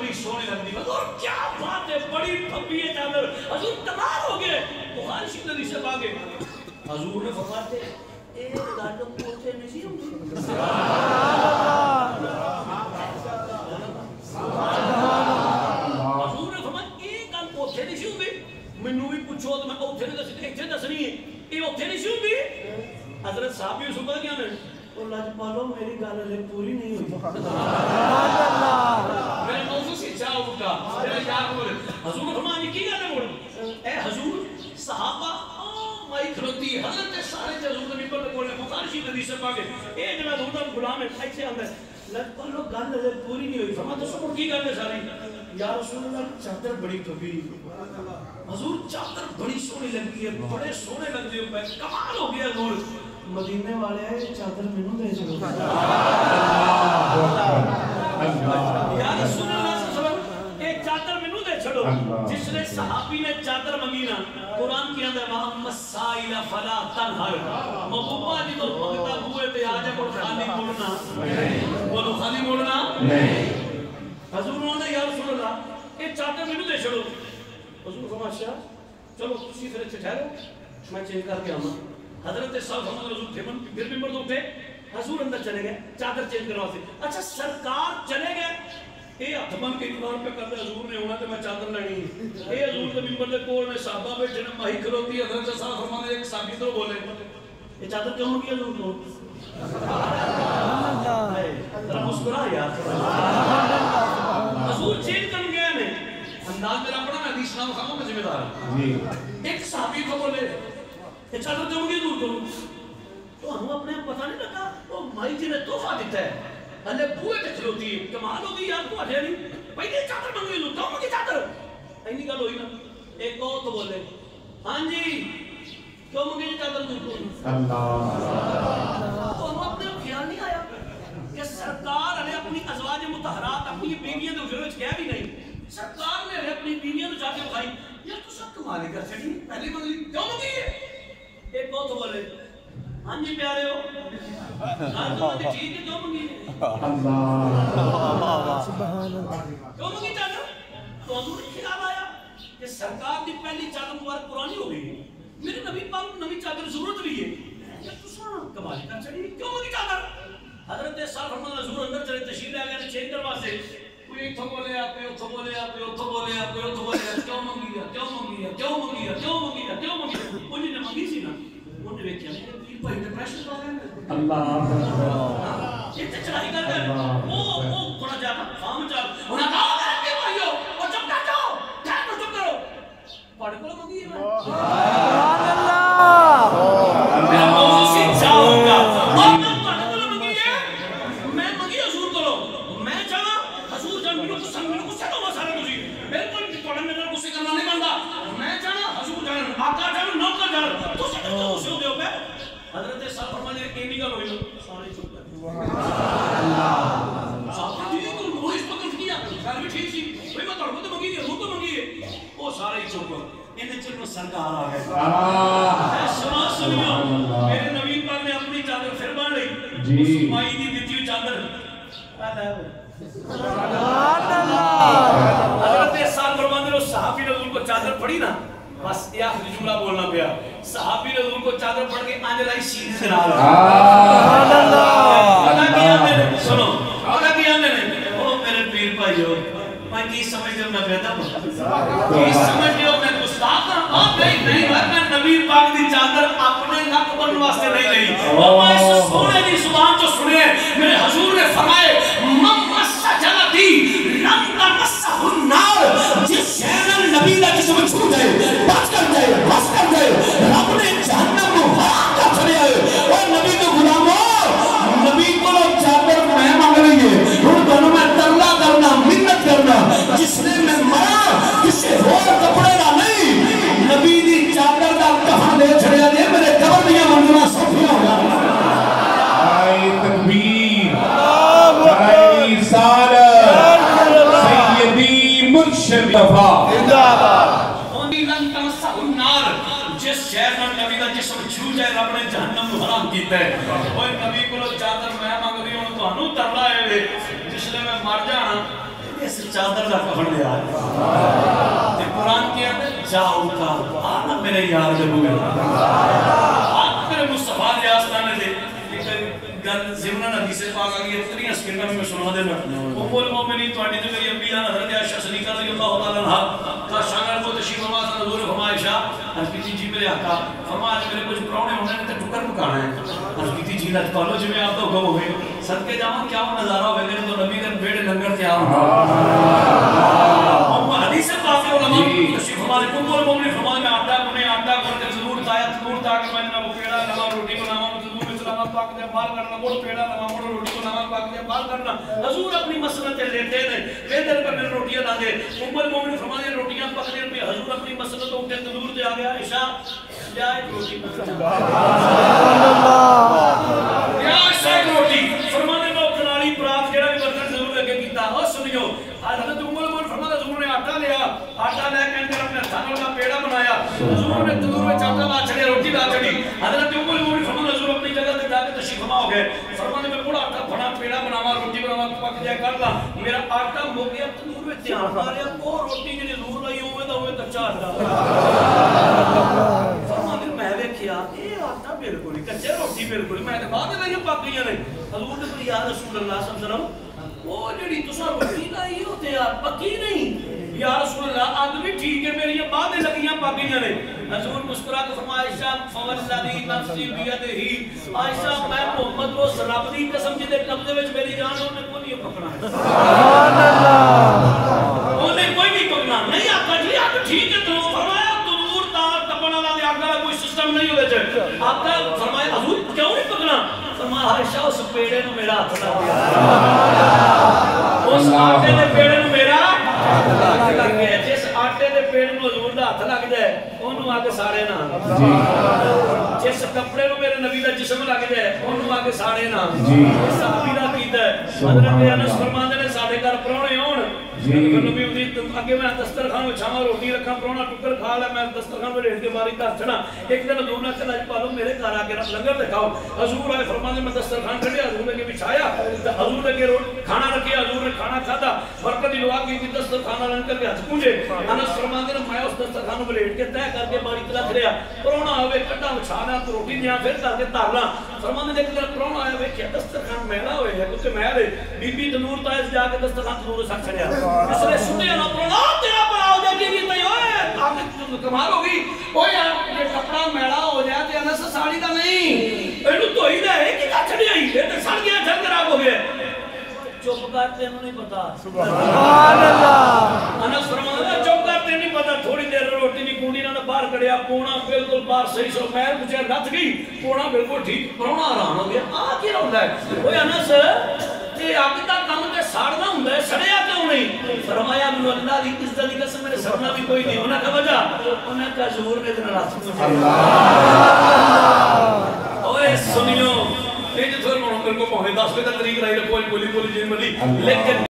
بڑی سونے لگتی حضور کیا بات ہے بڑی پھپی ہے چادر حضور کمال ہو گئے بخاری شریف حدیث سے آگے حضور نے فرماتے ایک گاڑوں پوچھے نہیں ہوں حضور نے فرمایا ایک گاڑ پوچھے نہیں ہوں بھی منو بھی پوچھو تو میں اوتھے نے دسنی ایتھے دسنی ہے یہ اوتھے نہیں ہوں بھی حضرت صاحب بھی سنتا کیا میں اور لاج پالو میری گل علیہ پوری نہیں ہوئی میرے موضوع سے چاہ اٹھا میرے یار بولے حضور نے فرمایا کی گل ہے بولے اے حضور صحابہ مائی کھلوتی حضرت سارے حضور نے ممبر پہ بولے بخاری شریف حدیث سے پاکے اے جو میں حضور کا غلام ہے ایسے اندر لاج پالو گل علیہ پوری نہیں ہوئی فرمایا تو سب کی گل ہے ساری یا رسول اللہ چادر بڑی کبھی حضور چادر بڑی سونی لگی ہے بڑے سونے لگ دے پہ کمال ہو گیا حضور مدینے والے ہیں چادر منو دے چلو یا رسول اللہ صلی اللہ علیہ وسلم ایک چادر منو دے چلو جس نے صحابی نے چادر منگی نا قرآن کی اندر محمد سائل فلا تنہر محبوبہ جی تو مگتا ہوئے تھے آجے کو خالی مولنا بولو خالی مولنا حضور نے یا رسول اللہ ایک چادر منو دے چلو حضور فرمایا شاہ چلو تسی پھر ٹھہرو میں چینج کر کے آؤں حضرت صاحب محمد رسول تھے پھر ممبر تو اٹھے حضور اندر چلے گئے چادر چینج کروا سے اچھا سرکار چلے گئے اے ہتھ بن کے دیوار پہ کر دے حضور نے ہونا تو میں چادر لینی اے حضور کے ممبر دے کول میں صحابہ بیٹھے نے ماہی کھلوتی حضرت صاحب فرماتے ایک صحابی تو بولے یہ چادر کیوں ہوگی حضور کو ذرا مسکرا یار حضور چینج کر گئے نے انداز میرا پڑھا میں حدیث نام خاموں میں ذمہ دار ایک صحابی کو بولے یہ چادر کیوں ہوگی حضور کو تو ہم اپنے پتہ نہیں لگا وہ مائی جی نے تحفہ دیتا ہے اللہ بوئے تے کھلوتی ہے کمال ہوگی یار تو آجے نہیں پہلے چادر منگوئی لوں کیوں منگی چادر اینی گل ہوئی نا ایک اور تو بولے ہاں جی کیوں منگی چادر کو تو ہم اپنے خیال نہیں آیا کہ سرکار نے اپنی ازواج مطہرات اپنی بیویاں دے اجرے وچ کہا بھی نہیں سرکار نے اپنی بیویاں نو جا کے بھائی یار تو سب کمال کر چھڑی پہلی منگی کیوں منگی ہے ایک اور تو بولے ہاں جی پیارے ہو ہاں تو مجھے ٹھیک ہے کیوں منگی کیوں منگی چادر تو حضور نے خیال آیا کہ سرکار کی پہلی چادر مبارک پرانی ہو گئی میرے نبی پاک نبی چادر ضرورت بھی ہے یا تو سنا کمال کر چھڑی کیوں منگی چادر حضرت صاحب فرمایا حضور اندر چلے تشریف لے گئے چینج کروا سے کوئی اتھو بولے آپ اتھو بولے آپ اتھو بولے آپ اتھو بولے آپ کیوں منگی ہے کیوں منگی ہے کیوں منگی ہے کیوں منگی ہے کیوں منگی ہے انہیں نے منگی سی نا انہیں نے کیا پیر پہ ڈپریشن پا گئے اللہ یہ تے چڑھائی کر گئے وہ بڑا جانا خام جا انہیں کہا میرے پیر بھائیو وہ چپ کر جاؤ کہہ تو چپ کرو پڑھ کو منگی ہے میں سبحان اللہ میں موضوع سے جاؤں گا اور میں پڑھ کو منگی ہے میں منگی حضور کرو میں چاہا حضور جان میرے کو سن میرے کو سے تو سارا تجھی بالکل پڑھن میں کو سے کرنا نہیں بنتا میں چاہا حضور جان آقا جان نوکر جان تو سے تو سے ہو پہ حضرت صاحب فرمانے کہ نہیں گل ہوئی سارے چپ کر سبحان اللہ صاحب جی کو نوش پکڑ کیا گل بھی ٹھیک سی بھئی میں تڑ کو تو منگی ہے روح تو منگی ہے وہ سارے چپ انہیں چل سرکار آ گئے سنا سنیو میرے نبی پاک نے اپنی چادر پھر بن لئی اس مائی دی دیتی چادر سبحان اللہ حضرت صاحب فرمانے لو صحابی نے ان کو چادر پڑھی نا بس یہ آخری جملہ بولنا پیا صحابی نے ان کو چادر پڑھ کے آنے لائی سیدھے سے نال سبحان اللہ پتہ کیا میں سنو پتہ کیا میں نے او میرے پیر بھائیو میں کی سمجھ دے میں بیٹا کی سمجھ دے میں گستاخ ہاں نہیں میں نبی پاک دی چادر اپنے نک بن واسطے نہیں لئی اور میں اس سونے دی زبان جو سنے میرے حضور نے فرمائے ممس جلتی لم تمسہ النار جس شہر نبی دا کسی میں چھو جائے بچ کر جائے بس کر جائے رب نے جہنم کو حرام کر چھڑے آئے اور نبی تو غلاموں نبی کو چادر میں مانگ رہی ہے ان دونوں میں ترلا کرنا منت کرنا جس نے میں مرا کسی اور کپڑے نہ نہیں نبی دی چادر دا کفن دے چھڑے آئے میرے قبر دیا منزلہ صفیہ ہو جائے آئی تکبیر آئی رسالت سیدی مرشد دفاع جس شہر میں نبی دا جسم چھو جائے رب نے جہنم کو حرام کیتا ہے وہ نبی کو چادر میں مانگ رہی ہوں تو انو ترلا ہے جس لئے میں مر جانا اس چادر کا کفن دیا قرآن کے اندر جاؤ کا آنا میرے یار جب گئے آنا میرے مصطفیٰ دے آستانے دے گل زمنان حدیث پاک آگئی اتنی اسکرنا میں سنا دینا ام المومنین تو آنی جو میری انبیاء حضرت عائشہ صدیقہ رضی اللہ تعالیٰ عنہ کا شاگر کو تشریف آواز حضور فرمائشہ عرض کی جی میرے آقا فرمایا میرے کچھ پراؤنے ہونے نے ٹکر پکانا ہے عرض کی جی لت پالو جی میں آپ تو حکم ہوئے صدقے جاؤں کیا وہ نظارہ ہوئے گئے تو نبی کے بیڑے لنگر تیار ہوں حدیث پاک علماء تشریف ہمارے ام المومنین فرمائے میں آٹا کر کے ضرور تاکہ میں نے وہ پیڑا لگا روٹی بناوا پاک دے بال کرنا موڑ پیڑا لگا موڑ روٹی کو نماز پاک دے بال کرنا حضور اپنی مسنت لیتے ہیں پیدل پر میرے روٹیاں لا دے ام المومنین فرماتے ہیں روٹیاں پک دے پہ حضور اپنی مسنت اٹھے تندور دے آ گیا عائشہ یا ایک روٹی یا عائشہ ایک روٹی فرمانے میں کنالی پرات جڑا بھی برتن ضرور لگے کیتا او سنیو حضرت ام المومنین فرماتا حضور نے آٹا لیا آٹا لے کے اندر اپنے تھانوں کا پیڑا بنایا حضور نے تندور میں آٹا لا چھڑے روٹی لا چھڑی حضرت ام المومنین فرماتا حضور اپنی جگہ تے جا کے تشریف فرما ہو گئے فرمانے میں بڑا آٹا بنا پیڑا بناوا روٹی بناوا پک جائے کر لا میرا آٹا ہو گیا تندور میں دھیان آ رہا وہ روٹی جڑی نور لائی ہوئے تو ہوئے کچا آٹا فرمانے میں ویکھیا اے آٹا بالکل کچے روٹی بالکل میں تے بعد میں یہ پک گئی نے حضور نے یا رسول اللہ صلی اللہ علیہ وسلم وہ جڑی تساں روٹی لائی ہو تے پکی نہیں یا رسول اللہ آدمی ٹھیک ہے میری بعد لگیاں پاکیاں نے حضور مسکرا کے فرمایا عائشہ فوالذی نفسی بیدہ عائشہ میں محمد کو رب دی قسم جے قبضے وچ میری جان نے کوئی نہیں پکڑنا سبحان اللہ انہیں کوئی نہیں پکڑنا نہیں آقا جی آپ ٹھیک ہے تو فرمایا تنور تار تپن والا دے آگا کوئی سسٹم نہیں ہوے چ آقا فرمایا حضور کیوں نہیں پکڑنا فرمایا عائشہ اس پیڑے نو میرا ہاتھ لگ گیا اس آٹے دے پیڑے نو میرا ہاتھ لگ گیا جس آٹے دے پیڑ نو حضور دا ہاتھ لگ جائے اونوں آ کے ساڑے نا جس کپڑے نو میرے نبی دا جسم لگ جائے اونوں آ کے ساڑے نا صحابی دا کیتا ہے حضرت انس فرماندے نے ساڈے گھر پرانے ہون نبی امید اگے میں دسترخوان وچھاواں روٹی رکھاں پرانا ٹکر کھا لے میں دسترخوان میں لیٹ کے باری کر چھڑا ایک دن حضور نے کہا پالو میرے گھر آ کے لنگر دکھاؤ حضور آئے فرماندے میں دسترخوان کھڑیا حضور نے کے بچھایا حضور نے کے کھانا رکھیا حضور نے کھانا کھادا برکت دی دعا کی دسترخوان لنگر کے ہاتھ پونجے انس فرماندے نے میں اس دسترخوان میں لیٹ کے طے کر کے باری رکھ لیا پرانا ہوے کٹا وچھانا تو روٹی دیاں پھر کر کے تارنا فرماندے نے ایک دن پرانا آیا ویکھیا دسترخوان میلا ہوئے ہے کیونکہ میں بی بی تنور تائز جا کے دسترخوان تنور ساتھ چھڑیا اس نے سنیا نہ پرانا تیرا بڑا ہو جائے گی تے اوئے آپ کمال ہو گئی اوئے یہ کپڑا میلا ہو جائے تے انس ساڑی دا نہیں اینو دھوئی دے ہے کہ چھڑی آئی یہ تے سڑ گیا جھل خراب ہو گیا چپ کرتے انہوں نہیں پتا سبحان اللہ انس فرماتا چپ کرتے نہیں پتا تھوڑی دیر روٹی نہیں کونی نہ باہر کڑیا پونا بالکل باہر صحیح سو پیر مجھے رت گئی پونا بالکل ٹھیک پرونا آرام ہو گیا آ کی رہتا ہے اوئے انس یہ اگ دا کم تے ساڑنا ہوندا ہے سڑیا کیوں نہیں فرمایا من اللہ دی عزت دی قسم میرے سڑنا بھی کوئی نہیں انہاں کا وجہ انہاں کا ظہور نے دن رات اوئے سنیو یہ جو تھوڑا کو پہنچ 10 بجے تک طریق رہی کوئی بولی جن ملی لیکن